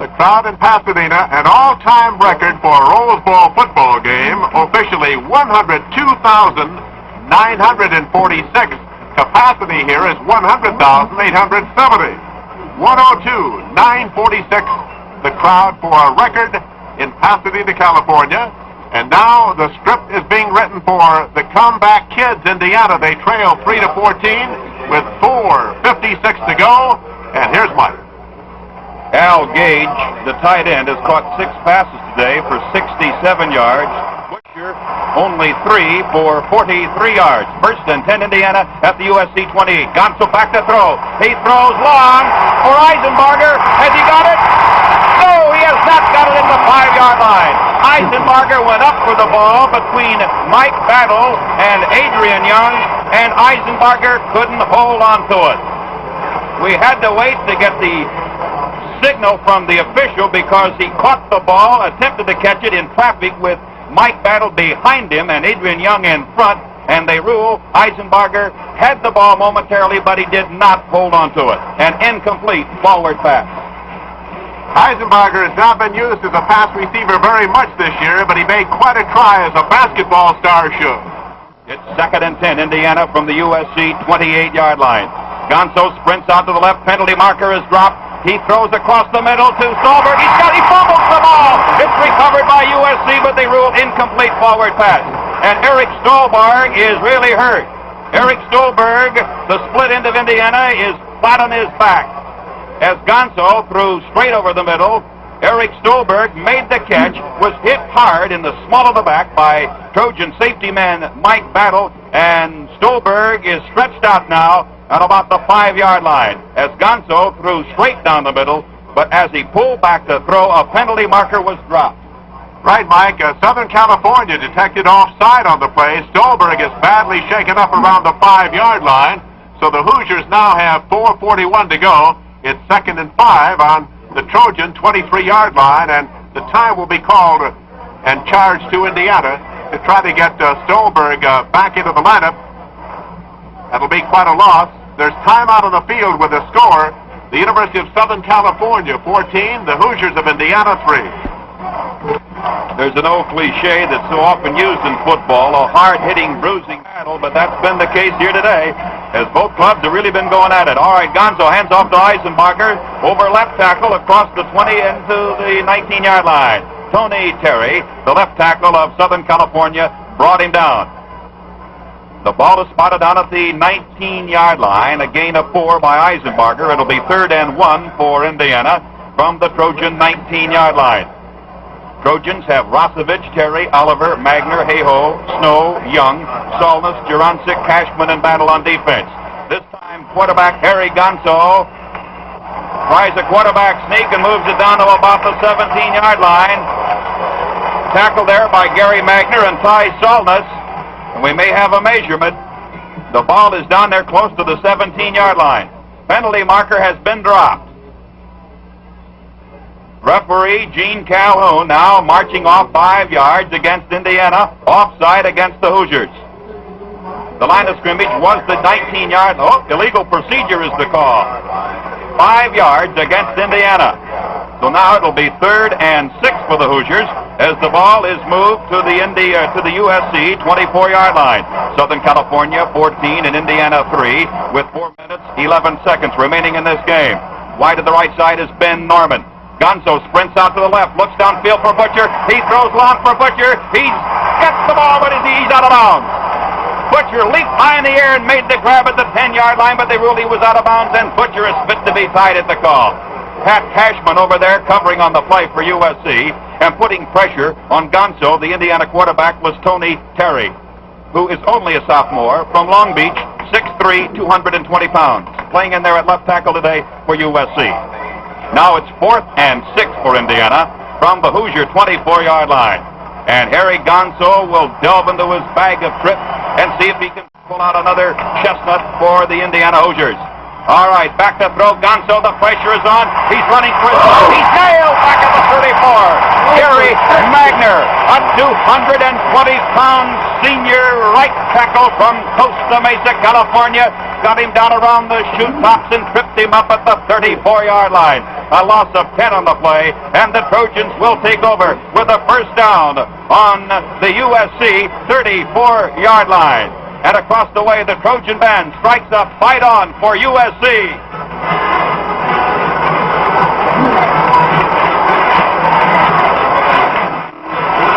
The crowd in Pasadena, an all-time record for a Rose Bowl football game, officially 102,946. Capacity here is 100,870. 102,946, the crowd for a record in Pasadena, California. And now the script is being written for the comeback kids. Indiana, they trail 3-14 with 4:56 to go. And here's Mike. Al Gage, the tight end, has caught 6 passes today for 67 yards. Butcher, only 3 for 43 yards. 1st and 10 Indiana at the USC 28. Gonzo back to throw. He throws long for Eisenberger. Has he got it? No, he has not got it in the 5-yard line. Eisenberger went up for the ball between Mike Battle and Adrian Young, and Eisenberger couldn't hold on to it. We had to wait to get the signal from the official because he caught the ball, attempted to catch it in traffic with Mike Battle behind him and Adrian Young in front, and they rule Eisenberger had the ball momentarily, but he did not hold on to it. An incomplete forward pass. Eisenberger has not been used as a pass receiver very much this year, but he made quite a try as a basketball star should. It's 2nd and 10, Indiana from the USC 28-yard line. Gonzo sprints out to the left. Penalty marker is dropped. He throws across the middle to Stolberg. He fumbles the ball. It's recovered by USC, but they rule incomplete forward pass. And Eric Stolberg is really hurt. Eric Stolberg, the split end of Indiana, is flat on his back. As Gonzo threw straight over the middle, Eric Stolberg made the catch, was hit hard in the small of the back by Trojan safety man Mike Battle, and Stolberg is stretched out now at about the 5-yard line as Gonzo threw straight down the middle, but as he pulled back to throw, a penalty marker was dropped. Right, Mike. Southern California detected offside on the play. Stolberg is badly shaken up around the 5-yard line, so the Hoosiers now have 4:41 to go. It's 2nd and 5 on the Trojan 23-yard line, and the time will be called and charged to Indiana to try to get Stolberg back into the lineup. That'll be quite a loss. There's time out on the field with the score. The University of Southern California 14, the Hoosiers of Indiana 3. There's an old cliche that's so often used in football, a hard-hitting, bruising battle, but that's been the case here today, as both clubs have really been going at it. All right, Gonzo hands off to Eisenbarger, over left tackle, across the 20 into the 19-yard line. Tony Terry, the left tackle of Southern California, brought him down. The ball is spotted down at the 19-yard line, a gain of 4 by Eisenbarger. It'll be 3rd and 1 for Indiana from the Trojan 19-yard line. Trojans have Rosevich, Terry, Oliver, Magner, Hayhoe, Snow, Young, Solness, Jurancic, Cashman in battle on defense. This time, quarterback Harry Gonzo tries a quarterback sneak and moves it down to about the 17-yard line. Tackled there by Gary Magner and Ty Solness. And we may have a measurement. The ball is down there close to the 17-yard line. Penalty marker has been dropped. Referee Gene Calhoun now marching off 5 yards against Indiana, offside against the Hoosiers. The line of scrimmage was the 19-yard. Oh, illegal procedure is the call. 5 yards against Indiana. So now it'll be 3rd and 6 for the Hoosiers as the ball is moved to the USC 24-yard line. Southern California 14 and Indiana 3 with 4 minutes 11 seconds remaining in this game. Wide to the right side is Ben Norman. Gonzo sprints out to the left, looks downfield for Butcher. He throws long for Butcher. He gets the ball, but he's out of bounds. Butcher leaped high in the air and made the grab at the 10-yard line, but they ruled he was out of bounds, and Butcher is fit to be tied at the call. Pat Cashman over there covering on the play for USC and putting pressure on Gonzo. The Indiana quarterback was Tony Terry, who is only a sophomore from Long Beach, 6'3", 220 pounds, playing in there at left tackle today for USC. Now it's 4th and 6 for Indiana from the Hoosier 24-yard line. And Harry Gonzo will delve into his bag of tricks and see if he can pull out another chestnut for the Indiana Hoosiers. All right, back to throw. Gonzo, the pressure is on. He's running for his life. He's nailed back at the 34. Gary Magner, a 220-pound senior right tackle from Costa Mesa, California, got him down around the chute tops and tripped him up at the 34-yard line. A loss of 10 on the play, and the Trojans will take over with a first down on the USC 34-yard line. And across the way, the Trojan band strikes a fight on for USC.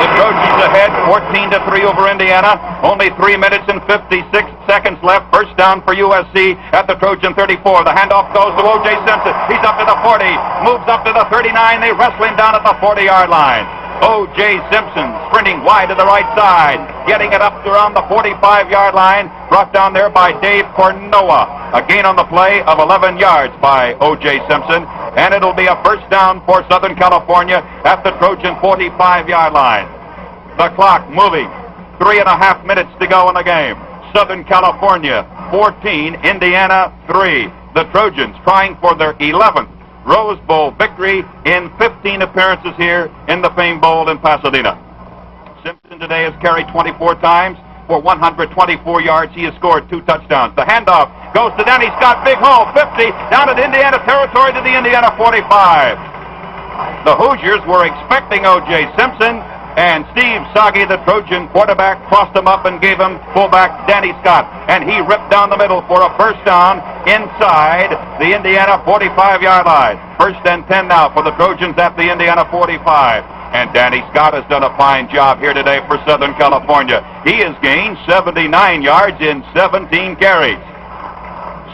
The Trojans ahead, 14-3 over Indiana. Only 3 minutes and 56 seconds left. First down for USC at the Trojan 34. The handoff goes to O.J. Simpson. He's up to the 40, moves up to the 39. They wrestle him down at the 40-yard line. O.J. Simpson sprinting wide to the right side, getting it up to around the 45-yard line, brought down there by Dave Cornoa. A gain on the play of 11 yards by O.J. Simpson, and it'll be a first down for Southern California at the Trojan 45-yard line. The clock moving. 3.5 minutes to go in the game. Southern California 14, Indiana 3. The Trojans trying for their 11th Rose Bowl victory in 15 appearances here in the Fame Bowl in Pasadena. Simpson today has carried 24 times for 124 yards. He has scored 2 touchdowns. The handoff goes to Danny Scott. Big hole, 50, down at Indiana territory to the Indiana 45. The Hoosiers were expecting O.J. Simpson, and Steve Soggy, the Trojan quarterback, crossed him up and gave him fullback Danny Scott. And he ripped down the middle for a first down inside the Indiana 45-yard line. First and 10 now for the Trojans at the Indiana 45. And Danny Scott has done a fine job here today for Southern California. He has gained 79 yards in 17 carries.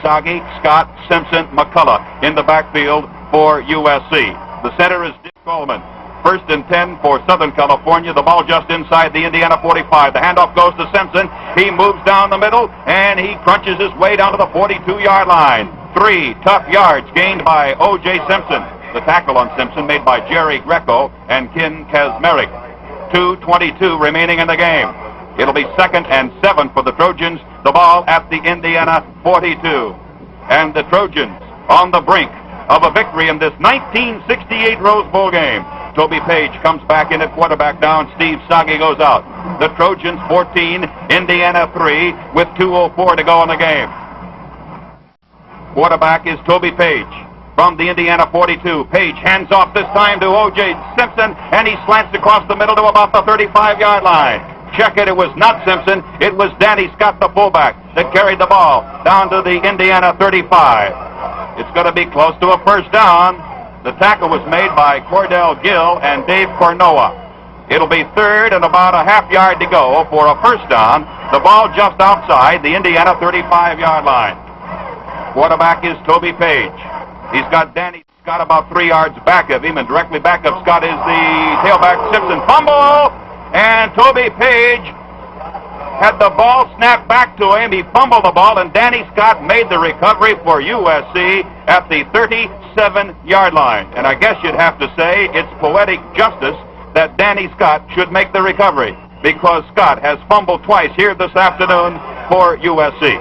Soggy, Scott, Simpson, McCullough in the backfield for USC. The center is Dick Coleman. First and 10 for Southern California. The ball just inside the Indiana 45. The handoff goes to Simpson. He moves down the middle, and he crunches his way down to the 42-yard line. 3 tough yards gained by O.J. Simpson. The tackle on Simpson made by Jerry Greco and Ken Kasmerick. 2:22 remaining in the game. It'll be 2nd and 7 for the Trojans. The ball at the Indiana 42. And the Trojans on the brink of a victory in this 1968 Rose Bowl game. Toby Page comes back in at quarterback now, and Steve Soggy goes out. The Trojans 14, Indiana 3, with 2:04 to go in the game. Quarterback is Toby Page from the Indiana 42. Page hands off this time to O.J. Simpson, and he slants across the middle to about the 35-yard line. Check it, it was not Simpson. It was Danny Scott, the fullback, that carried the ball down to the Indiana 35. It's going to be close to a first down. The tackle was made by Cordell Gill and Dave Cornoa. It'll be third and about a half yard to go for a first down. The ball just outside the Indiana 35-yard line. Quarterback is Toby Page. He's got Danny Scott about 3 yards back of him, and directly back of Scott is the tailback Simpson. Fumble! And Toby Page had the ball snapped back to him. He fumbled the ball, and Danny Scott made the recovery for USC at the 37-yard line. And I guess you'd have to say it's poetic justice that Danny Scott should make the recovery, because Scott has fumbled twice here this afternoon for USC.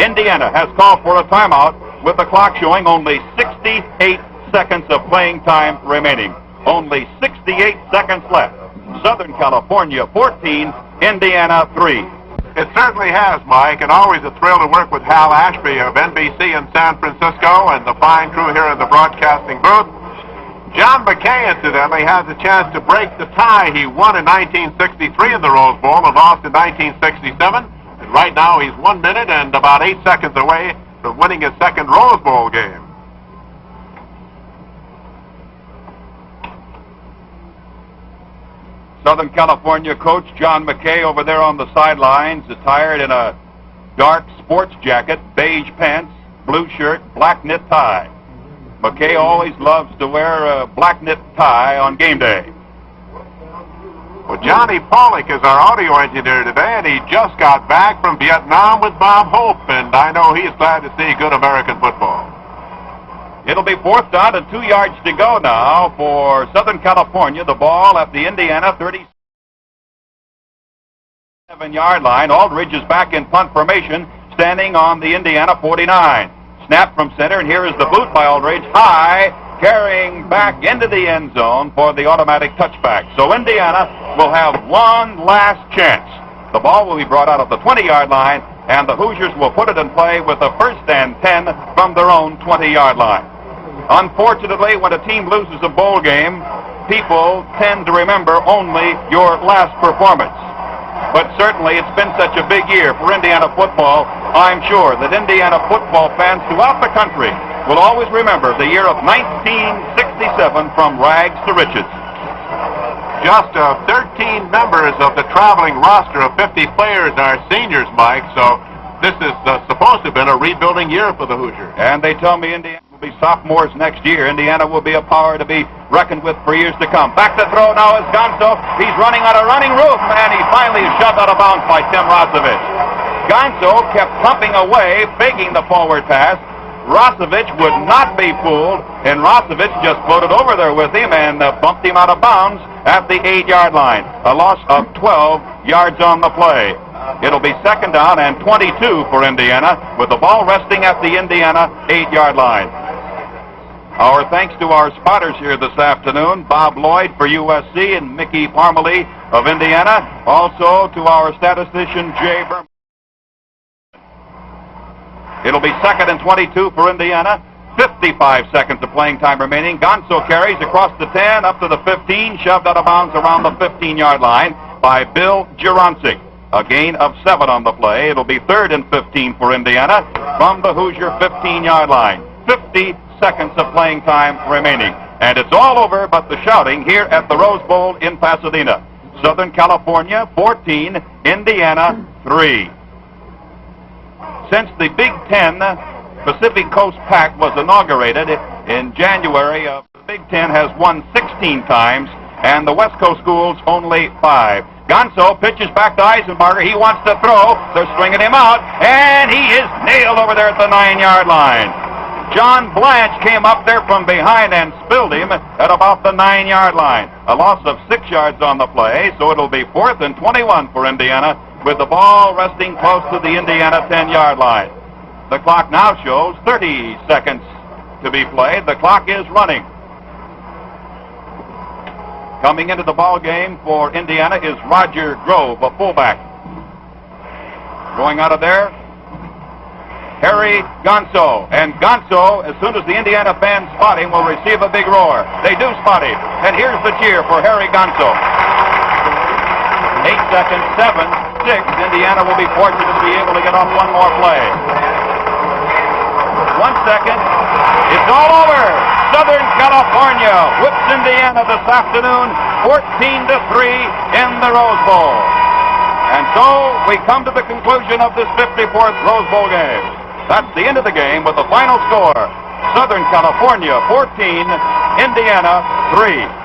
Indiana has called for a timeout with the clock showing only 68 seconds of playing time remaining. Only 68 seconds left. Southern California 14, Indiana 3. It certainly has, Mike, and always a thrill to work with Hal Ashby of NBC in San Francisco and the fine crew here in the broadcasting booth. John McKay, incidentally, has a chance to break the tie he won in 1963 in the Rose Bowl and lost in 1967. And right now he's 1 minute and about 8 seconds away from winning his second Rose Bowl game. Southern California coach John McKay over there on the sidelines, attired in a dark sports jacket, beige pants, blue shirt, black knit tie. McKay always loves to wear a black knit tie on game day. Well, Johnny Pollock is our audio engineer today, and he just got back from Vietnam with Bob Hope, and I know he's glad to see good American football. It'll be fourth down and 2 yards to go now for Southern California. The ball at the Indiana 37-yard line. Aldridge is back in punt formation, standing on the Indiana 49. Snap from center, and here is the boot by Aldridge. High, carrying back into the end zone for the automatic touchback. So Indiana will have one last chance. The ball will be brought out of the 20-yard line, and the Hoosiers will put it in play with a 1st and 10 from their own 20-yard line. Unfortunately, when a team loses a bowl game, people tend to remember only your last performance. But certainly it's been such a big year for Indiana football, I'm sure that Indiana football fans throughout the country will always remember the year of 1967 from rags to riches. Just 13 members of the traveling roster of 50 players are seniors, Mike, so this is supposed to have been a rebuilding year for the Hoosiers. And they tell me Indiana will be sophomores next year. Indiana will be a power to be reckoned with for years to come. Back to throw now is Gonzo. He's running on a running roof, and he finally is shoved out of bounds by Tim Rosevich. Gonzo kept pumping away, faking the forward pass. Rosevich would not be fooled, and Rosevich just floated over there with him and bumped him out of bounds at the 8-yard line. A loss of 12 yards on the play. It'll be 2nd down and 22 for Indiana, with the ball resting at the Indiana 8-yard line. Our thanks to our spotters here this afternoon, Bob Lloyd for USC and Mickey Parmalee of Indiana. Also to our statistician, Jay Berman. It'll be 2nd and 22 for Indiana. 55 seconds of playing time remaining. Gonzo carries across the 10, up to the 15, shoved out of bounds around the 15-yard line by Bill Juroncic. A gain of 7 on the play. It'll be 3rd and 15 for Indiana from the Hoosier 15-yard line. 50 seconds of playing time remaining. And it's all over but the shouting here at the Rose Bowl in Pasadena. Southern California 14, Indiana 3. Since the Big Ten Pacific Coast Pact was inaugurated in January, the Big Ten has won 16 times, and the West Coast schools only 5. Gonzo pitches back to Eisenbarger. He wants to throw. They're stringing him out, and he is nailed over there at the 9-yard line. John Blanche came up there from behind and spilled him at about the 9-yard line. A loss of 6 yards on the play, so it'll be 4th and 21 for Indiana, with the ball resting close to the Indiana 10-yard line. The clock now shows 30 seconds to be played. The clock is running. Coming into the ball game for Indiana is Roger Grove, a fullback. Going out of there, Harry Gonzo. And Gonzo, as soon as the Indiana fans spot him, will receive a big roar. They do spot him. And here's the cheer for Harry Gonzo. 8 seconds, 7, 6. Indiana will be fortunate to be able to get off one more play. 1 second. It's all over. Southern California whips Indiana this afternoon 14-3 in the Rose Bowl. And so we come to the conclusion of this 54th Rose Bowl game. That's the end of the game with the final score. Southern California 14, Indiana 3.